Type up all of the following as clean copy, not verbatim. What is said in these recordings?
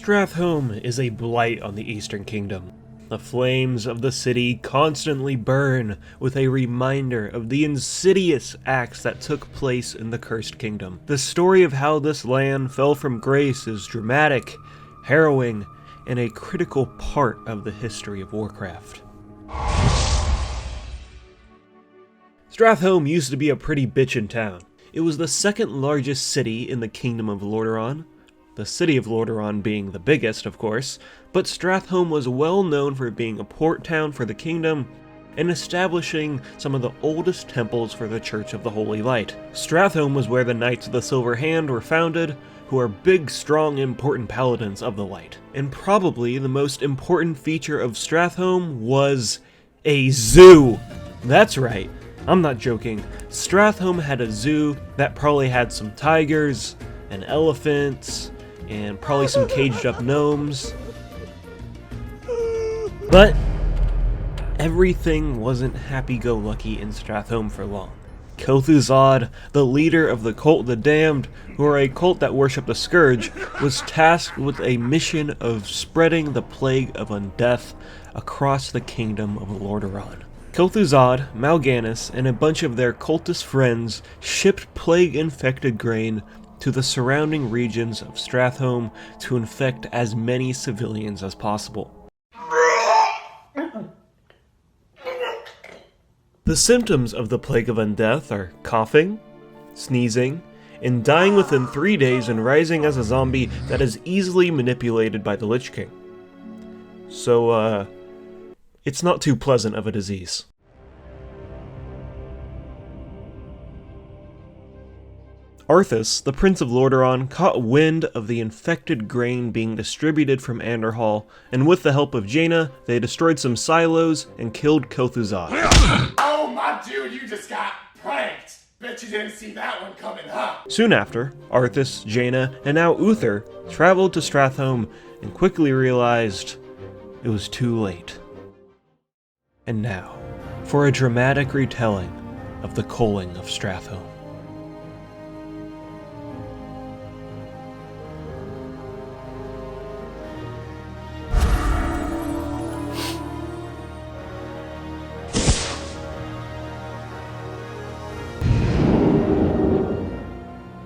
Stratholme is a blight on the Eastern Kingdom. The flames of the city constantly burn with a reminder of the insidious acts that took place in the Cursed Kingdom. The story of how this land fell from grace is dramatic, harrowing, and a critical part of the history of Warcraft. Stratholme used to be a pretty bitchin' town. It was the second largest city in the Kingdom of Lordaeron, the city of Lordaeron being the biggest, of course, but Stratholme was well known for being a port town for the kingdom and establishing some of the oldest temples for the Church of the Holy Light. Stratholme was where the Knights of the Silver Hand were founded, who are big, strong, important paladins of the light. And probably the most important feature of Stratholme was a zoo! That's right, I'm not joking. Stratholme had a zoo that probably had some tigers, and elephants, and probably some caged up gnomes. But everything wasn't happy-go-lucky in Stratholme for long. Kel'Thuzad, the leader of the Cult of the Damned, who are a cult that worship the Scourge, was tasked with a mission of spreading the plague of undeath across the kingdom of Lordaeron. Kel'Thuzad, Mal'Ganis, and a bunch of their cultist friends shipped plague-infected grain to the surrounding regions of Stratholme to infect as many civilians as possible. The symptoms of the Plague of Undeath are coughing, sneezing, and dying within 3 days and rising as a zombie that is easily manipulated by the Lich King. So, it's not too pleasant of a disease. Arthas, the Prince of Lordaeron, caught wind of the infected grain being distributed from Anderhall, and with the help of Jaina, they destroyed some silos and killed Kel'Thuzad. Oh my dude, you just got pranked! Bet you didn't see that one coming, huh? Soon after, Arthas, Jaina, and now Uther traveled to Stratholme and quickly realized it was too late. And now, for a dramatic retelling of the culling of Stratholme.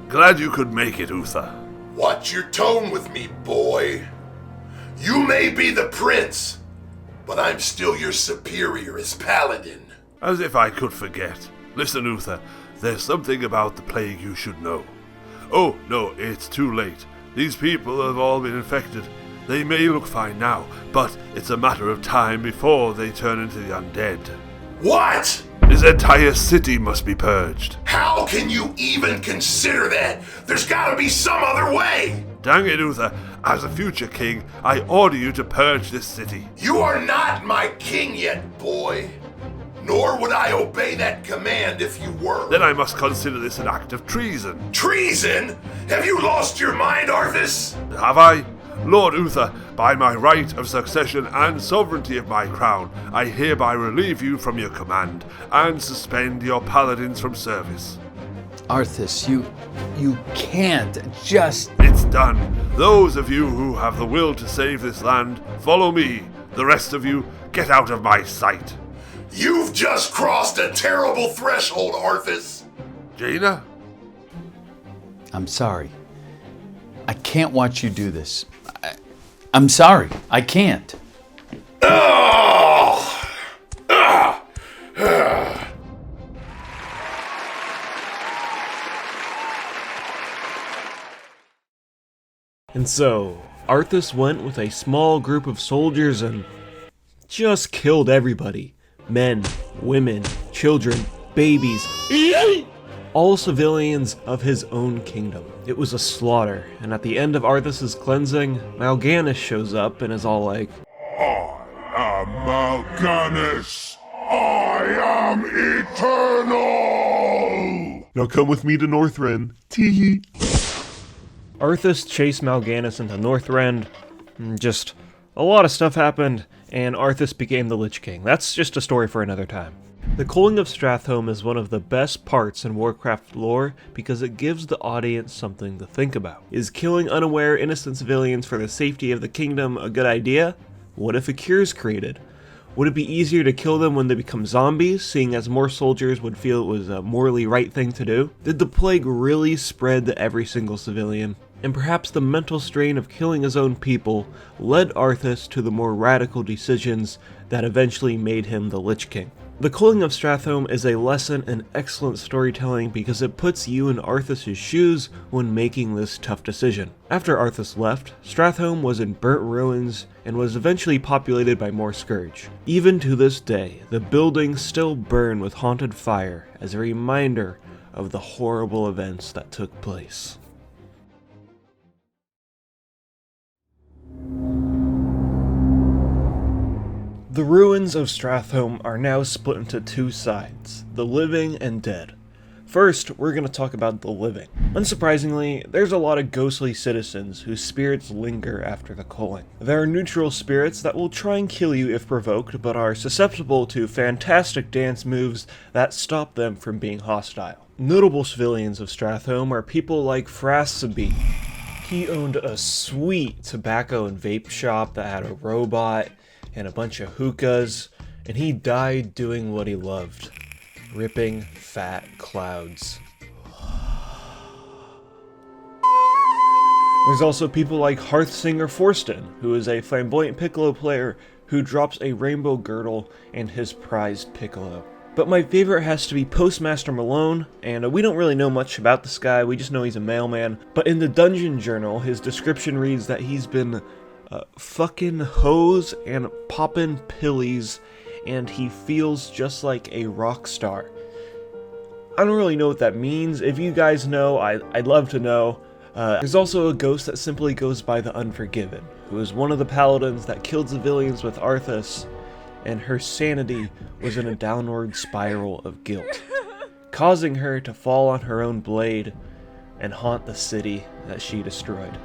Glad you could make it, Uther. Watch your tone with me, boy. You may be the prince, but I'm still your superior as paladin. As if I could forget. Listen, Uther, there's something about the plague you should know. Oh, no, it's too late. These people have all been infected. They may look fine now, but it's a matter of time before they turn into the undead. What? This entire city must be purged. How can you even consider that? There's gotta be some other way! Dang it, Uther. As a future king, I order you to purge this city. You are not my king yet, boy. Nor would I obey that command if you were. Then I must consider this an act of treason. Treason? Have you lost your mind, Arthas? Have I? Lord Uther, by my right of succession and sovereignty of my crown, I hereby relieve you from your command and suspend your paladins from service. Arthas, you can't just... It's done. Those of you who have the will to save this land, follow me. The rest of you, get out of my sight. You've just crossed a terrible threshold, Arthas. Jaina? I'm sorry. I can't watch you do this. I'm sorry. I can't. And so, Arthas went with a small group of soldiers and just killed everybody. Men, women, children, babies, all civilians of his own kingdom. It was a slaughter, and at the end of Arthas' cleansing, Mal'Ganis shows up and is all like, I am Mal'Ganis. I am eternal. Now come with me to Northrend. Tee. Arthas chased Mal'Ganis into Northrend. Just a lot of stuff happened, and Arthas became the Lich King. That's just a story for another time. The culling of Stratholme is one of the best parts in Warcraft lore because it gives the audience something to think about. Is killing unaware innocent civilians for the safety of the kingdom a good idea? What if a cure is created? Would it be easier to kill them when they become zombies, seeing as more soldiers would feel it was a morally right thing to do? Did the plague really spread to every single civilian? And perhaps the mental strain of killing his own people led Arthas to the more radical decisions that eventually made him the Lich King. The culling of Stratholme is a lesson in excellent storytelling because it puts you in Arthas' shoes when making this tough decision. After Arthas left, Stratholme was in burnt ruins and was eventually populated by more Scourge. Even to this day, the buildings still burn with haunted fire as a reminder of the horrible events that took place. The ruins of Stratholme are now split into two sides, the living and dead. First, we're going to talk about the living. Unsurprisingly, there's a lot of ghostly citizens whose spirits linger after the culling. There are neutral spirits that will try and kill you if provoked, but are susceptible to fantastic dance moves that stop them from being hostile. Notable civilians of Stratholme are people like Frasabi. He owned a sweet tobacco and vape shop that had a robot and a bunch of hookahs, and he died doing what he loved, ripping fat clouds. There's also people like Hearthsinger Forston, who is a flamboyant piccolo player who drops a rainbow girdle and his prized piccolo. But my favorite has to be Postmaster Malone, and we don't really know much about this guy, we just know he's a mailman. But in the dungeon journal, his description reads that he's been fucking hoes and poppin' pillies, and he feels just like a rock star. I don't really know what that means. If you guys know, I'd love to know. There's also a ghost that simply goes by the Unforgiven, who is one of the paladins that killed civilians with Arthas, and her sanity was in a downward spiral of guilt, causing her to fall on her own blade and haunt the city that she destroyed.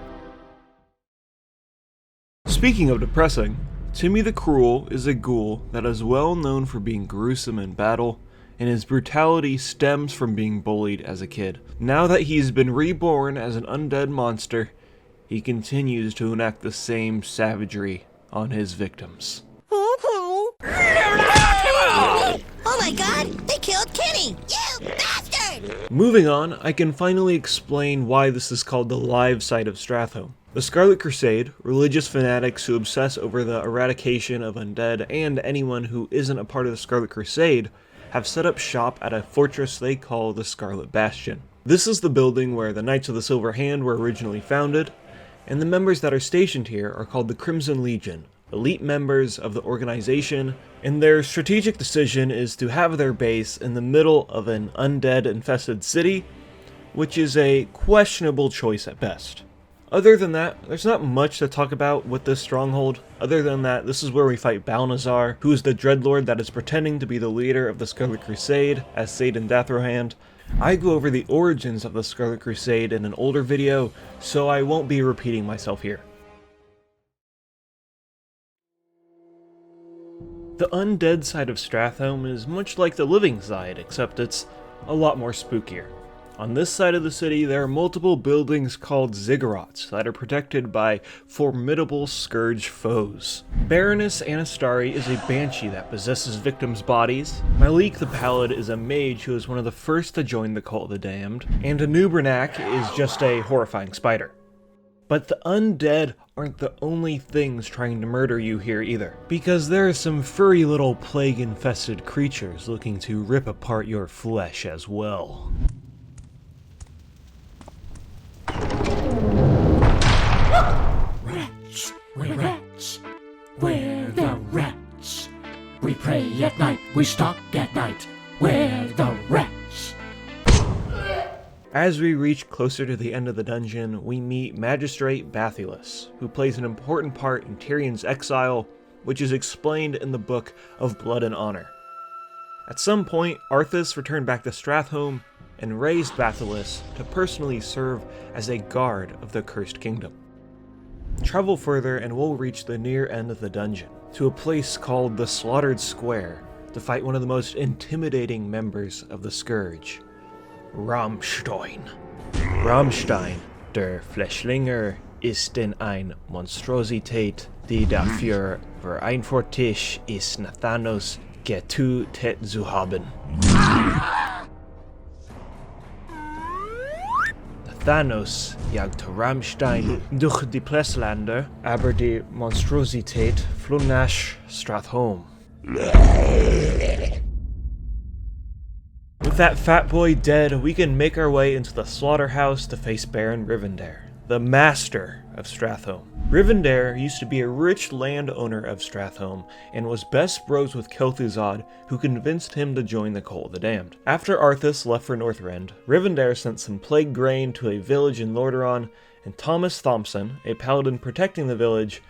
Speaking of depressing, Timmy the Cruel is a ghoul that is well known for being gruesome in battle, and his brutality stems from being bullied as a kid. Now that he's been reborn as an undead monster, he continues to enact the same savagery on his victims. Oh my god, they killed Kenny! You bastard! Moving on, I can finally explain why this is called the live side of Stratholme. The Scarlet Crusade, religious fanatics who obsess over the eradication of undead and anyone who isn't a part of the Scarlet Crusade, have set up shop at a fortress they call the Scarlet Bastion. This is the building where the Knights of the Silver Hand were originally founded, and the members that are stationed here are called the Crimson Legion, elite members of the organization, and their strategic decision is to have their base in the middle of an undead-infested city, which is a questionable choice at best. Other than that, there's not much to talk about with this stronghold, other than that this is where we fight Balnazar, who is the Dreadlord that is pretending to be the leader of the Scarlet Crusade as Satan Dathrahand. I go over the origins of the Scarlet Crusade in an older video, so I won't be repeating myself here. The undead side of Stratholme is much like the living side, except it's a lot more spookier. On this side of the city, there are multiple buildings called ziggurats that are protected by formidable scourge foes. Baroness Anastari is a banshee that possesses victims' bodies. Malik the Pallid is a mage who is one of the first to join the Cult of the Damned, and Anubranak is just a horrifying spider. But the undead aren't the only things trying to murder you here either, because there are some furry little plague-infested creatures looking to rip apart your flesh as well. Rats, we're rats, we're the rats. We pray at night, we stalk at night, we're the rats. As we reach closer to the end of the dungeon, we meet Magistrate Bathilus, who plays an important part in Tyrion's exile, which is explained in the Book of Blood and Honor. At some point, Arthas returned back to Stratholme and raised Bathilus to personally serve as a guard of the Cursed Kingdom. Travel further and we'll reach the near end of the dungeon, to a place called the Slaughtered Square, to fight one of the most intimidating members of the Scourge, Rammstein. Rammstein, der Fleshlinger, ist in ein Monstrosität, die dafür verantwortlich ist, Nathanos getötet zu haben. Nathanos jagte Rammstein durch die Plessländer, aber die Monstrosität floh nach Stratholme. With that fat boy dead, we can make our way into the slaughterhouse to face Baron Rivendare, the master of Stratholme. Rivendare used to be a rich landowner of Stratholme and was best bros with Kel'Thuzad, who convinced him to join the Cult of the Damned. After Arthas left for Northrend, Rivendare sent some plague grain to a village in Lordaeron, and Thomas Thompson, a paladin protecting the village,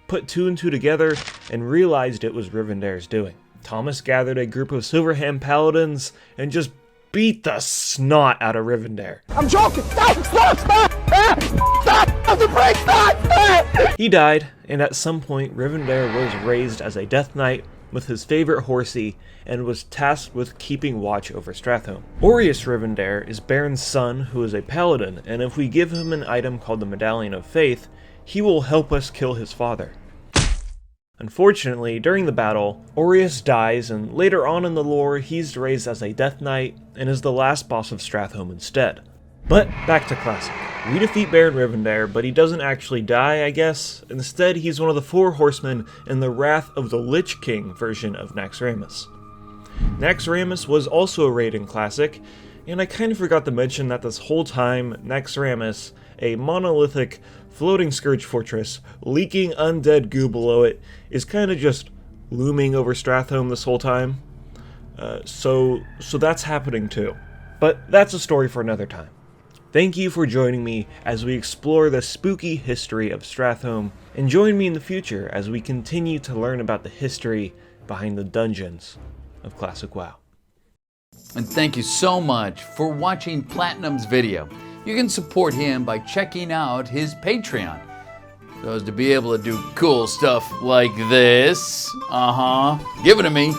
put two and two together and realized it was Rivendare's doing. Thomas gathered a group of Silverhand paladins and just beat the snot out of Rivendare. I'm joking! Stop! He died, and at some point Rivendare was raised as a Death Knight with his favorite horsey and was tasked with keeping watch over Stratholme. Orius Rivendare is Baron's son, who is a paladin, and if we give him an item called the Medallion of Faith, he will help us kill his father. Unfortunately, during the battle, Orius dies, and later on in the lore, he's raised as a Death Knight and is the last boss of Stratholme instead. But back to Classic. We defeat Baron Rivendare, but he doesn't actually die, I guess. Instead, he's one of the 4 horsemen in the Wrath of the Lich King version of Naxxramas. Naxxramas was also a raid in Classic, and I kind of forgot to mention that this whole time, Naxxramas, a monolithic floating Scourge fortress, leaking undead goo below it, is kind of just looming over Stratholme this whole time. So that's happening too. But that's a story for another time. Thank you for joining me as we explore the spooky history of Stratholme, and join me in the future as we continue to learn about the history behind the dungeons of Classic WoW. And thank you so much for watching Platinum's video. You can support him by checking out his Patreon, so as to be able to do cool stuff like this. Give it to me.